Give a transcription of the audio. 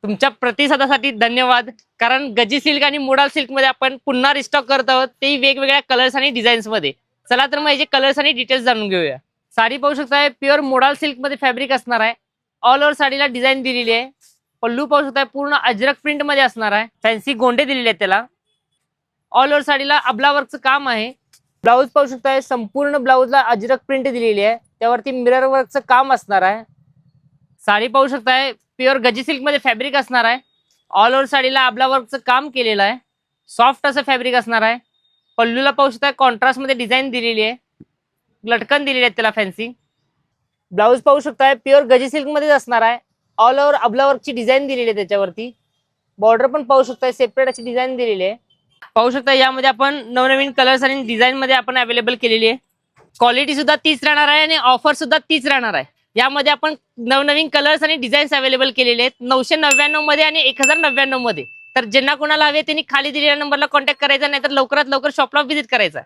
तुमच्या प्रतिसादासाठी धन्यवाद. कारण गजी सिल्क आणि मोडाल सिल्क मध्ये आपण पुन्हा रिस्टॉक करत आहोत, तेही वेगवेगळ्या कलर्स आणि डिझाईन्स मध्ये. चला तर मग याचे कलर्स आणि डिटेल्स जाणून घेऊया. साडी पाहू शकताय प्युअर मोडाल सिल्क मध्ये फॅब्रिक असणार आहे. ऑल ओव्हर साडीला डिझाईन दिलेली आहे. पल्लू पाहू शकताय पूर्ण अजरक प्रिंट मध्ये असणार आहे. फॅन्सी गोंडे दिलेले आहेत त्याला. ऑल ओव्हर साडीला अबला वर्कचं काम आहे. ब्लाऊज पाहू शकताय संपूर्ण ब्लाऊजला अजरक प्रिंट दिलेली आहे, त्यावरती मिरर वर्कचं काम असणार आहे. साडी पाहू शकताय प्युअर गजी सिल्क मध्ये फॅब्रिक असणार आहे. ऑल ओव्हर साडीला अबला वर्कचं काम केलेलं आहे. सॉफ्ट असं फॅब्रिक असणार आहे. पल्लूला पाहू शकताय कॉन्ट्रास्ट मध्ये डिझाईन दिलेली आहे. लटकन दिलेली आहे त्याला फॅन्सी. ब्लाऊज पाहू शकताय प्युअर गजी सिल्क मध्येच असणार आहे. ऑल ओव्हर अबला वर्कची डिझाईन दिलेली आहे त्याच्यावरती. बॉर्डर पण पाहू शकताय सेपरेट अशी डिझाईन दिलेली आहे. पाहू शकता यामध्ये आपण नवनवीन कलर्स आणि डिझाईन मध्ये आपण अवेलेबल केलेली आहे. क्वालिटी सुद्धा तीच राहणार आहे आणि ऑफर सुद्धा तीच राहणार आहे. यामध्ये आपण नवनवीन कलर्स आणि डिझाईन्स अवेलेबल केलेले आहेत 999 मध्ये आणि 1099 मध्ये. तर ज्यांना कोणाला हवे त्यांनी खाली दिलेल्या नंबरला कॉन्टॅक्ट करायचा, नाहीतर लवकरात लवकर शॉपला व्हिजिट करायचा.